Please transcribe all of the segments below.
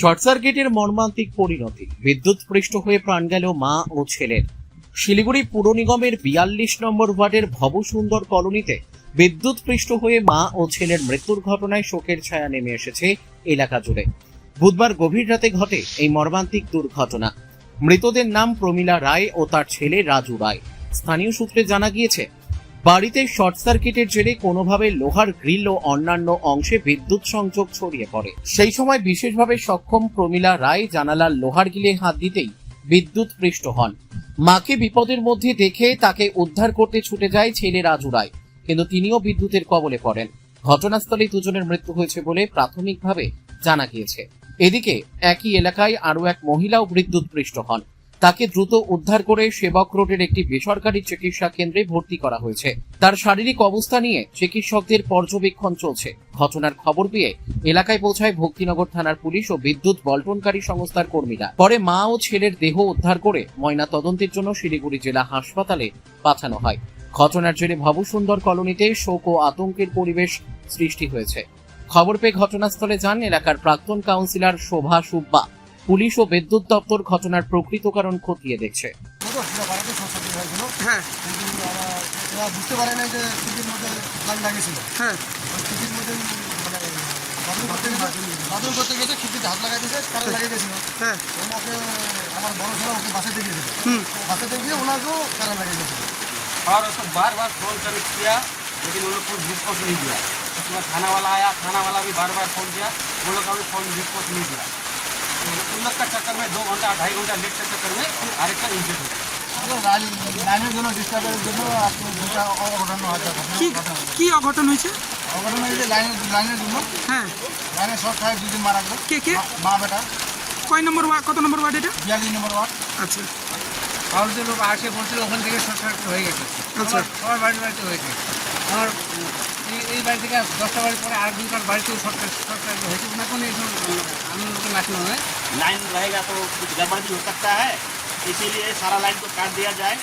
Short সার্কিটের মর্মান্তিক পরিণতি, বিদ্যুৎস্পৃষ্ট হয়ে প্রাণ গেল মা ও ছেলের। শিলিগুড়ি পুর নিগমের 42 নম্বর ওয়ার্ডের ভবসুন্দর কলোনিতে বিদ্যুৎস্পৃষ্ট হয়ে মা ও ছেলের মৃত্যুর ঘটনায় শোকের ছায়া নেমে এসেছে এলাকা জুড়ে। বুধবার গভীর রাতে ঘটে এই মর্মান্তিক দুর্ঘটনা। মৃতদের নাম প্রমীলা রায় ও তার ছেলে রাজু রায়। স্থানীয় সূত্রে জানা গিয়েছে, বাড়িতে শর্ট সার্কিটের জেরে কোনোভাবে লোহার গ্রিল ও অন্যান্য অংশে বিদ্যুৎ সংযোগ ছড়িয়ে পড়ে। সেই সময় বিশেষভাবে সক্ষম প্রমীলা রায় জানালার লোহার গ্রিলে হাত দিতেই বিদ্যুৎস্পৃষ্ট হন। মাকে বিপদের মধ্যে দেখে তাকে উদ্ধার করতে ছুটে যায় ছেলে রাজু রায়, কিন্তু তিনিও বিদ্যুতের কবলে পড়েন। ঘটনাস্থলে দুজনের মৃত্যু হয়েছে বলে প্রাথমিকভাবে জানা গিয়েছে। এদিকে একই এলাকায় আরও এক মহিলাও বিদ্যুৎস্পৃষ্ট হন। তাকে দ্রুত উদ্ধার করে সেবক রোডের একটি বেসরকারি চিকিৎসা কেন্দ্রে ভর্তি করা হয়েছে। তার শারীরিক অবস্থা নিয়ে চিকিৎসকদের পর্যবেক্ষণ চলছে। ঘটনার খবর পেয়ে এলাকায় পৌঁছায় ভক্তিনগর থানার পুলিশ ও বিদ্যুৎ বন্টনকারী সংস্থার কর্মীরা। পরে মা ও ছেলের দেহ উদ্ধার করে ময়না তদন্তের জন্য শিলিগুড়ি জেলা হাসপাতালে পাঠানো হয়। ঘটনার জেরে ভবসুন্দর কলোনিতে শোক ও আতঙ্কের পরিবেশ সৃষ্টি হয়েছে। খবর পেয়ে ঘটনাস্থলে যান এলাকার প্রাক্তন কাউন্সিলর শোভা সুব্বা। পুলিশ ও বিদ্যুৎ দপ্তর ঘটনার প্রকৃত কারণ খতিয়ে দেখছে। বুঝতে পারে না যে টিভির মধ্যে লাইন লাগিয়েছিল। টিভির মধ্যে বাদল করতে গেছে, খিড়কিতে হাত লাগাই দিয়েছে, কারেন্ট লাগিয়ে গেছিল। ওনাকে আমার বড় ছেলে ওকে বাসাতে গিয়েছিল, বাসাতে গিয়ে ওনাকেও কারেন্ট লাগিয়ে গেছিল। और उसको बार बार फ़ोन कनेक्ट किया, लेकिन वो लोग को रिस्पॉन्स नहीं दिया। उसके बाद थाना वाला आया, थाना वाला भी बार बार फ़ोन किया, वो लोग का भी फ़ोन रिस्पॉन्स नहीं दिया। उन लोग का चक्कर में 2 घंटा 2.5 घंटा लेट के चक्कर में आरेक का इंसिडेंट हो गया। লাইনের জন্য ডিস্টার্বের জন্য আপনি দুটা অঘটন হয়েছে। কি অঘটন হয়েছে? অঘটন হয়েছে লাইনের জন্য। লাইনে শর্ট খায়, দুজন মারা গেল। কে? মা বেটা। কয় নম্বর ওয়ার্ড, কত নম্বর ওয়ার্ড এটা? 42 নম্বর ওয়ার্ড। আচ্ছা और जो लोग आके বলছিল ওখান থেকে শর্ট সার্কিট হয়ে গেছে। আচ্ছা সবার বাড়িতে হয়েছে। আমার এই বাড়ি থেকে 10টা বাড়ি পরে আর দুটার বাড়িতেও শর্ট সার্কিট হয়েছে। ওনাকে हम लोग को नाचना है, लाइन रहेगा तो कुछ गड़बड़ भी हो सकता है, इसीलिए सारा लाइन को काट दिया जाए।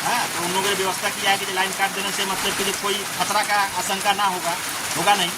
हाँ, तो उन लोगों ने व्यवस्था किया है कि लाइन काट देने से मतलब कि कोई खतरा का आशंका ना होगा नहीं।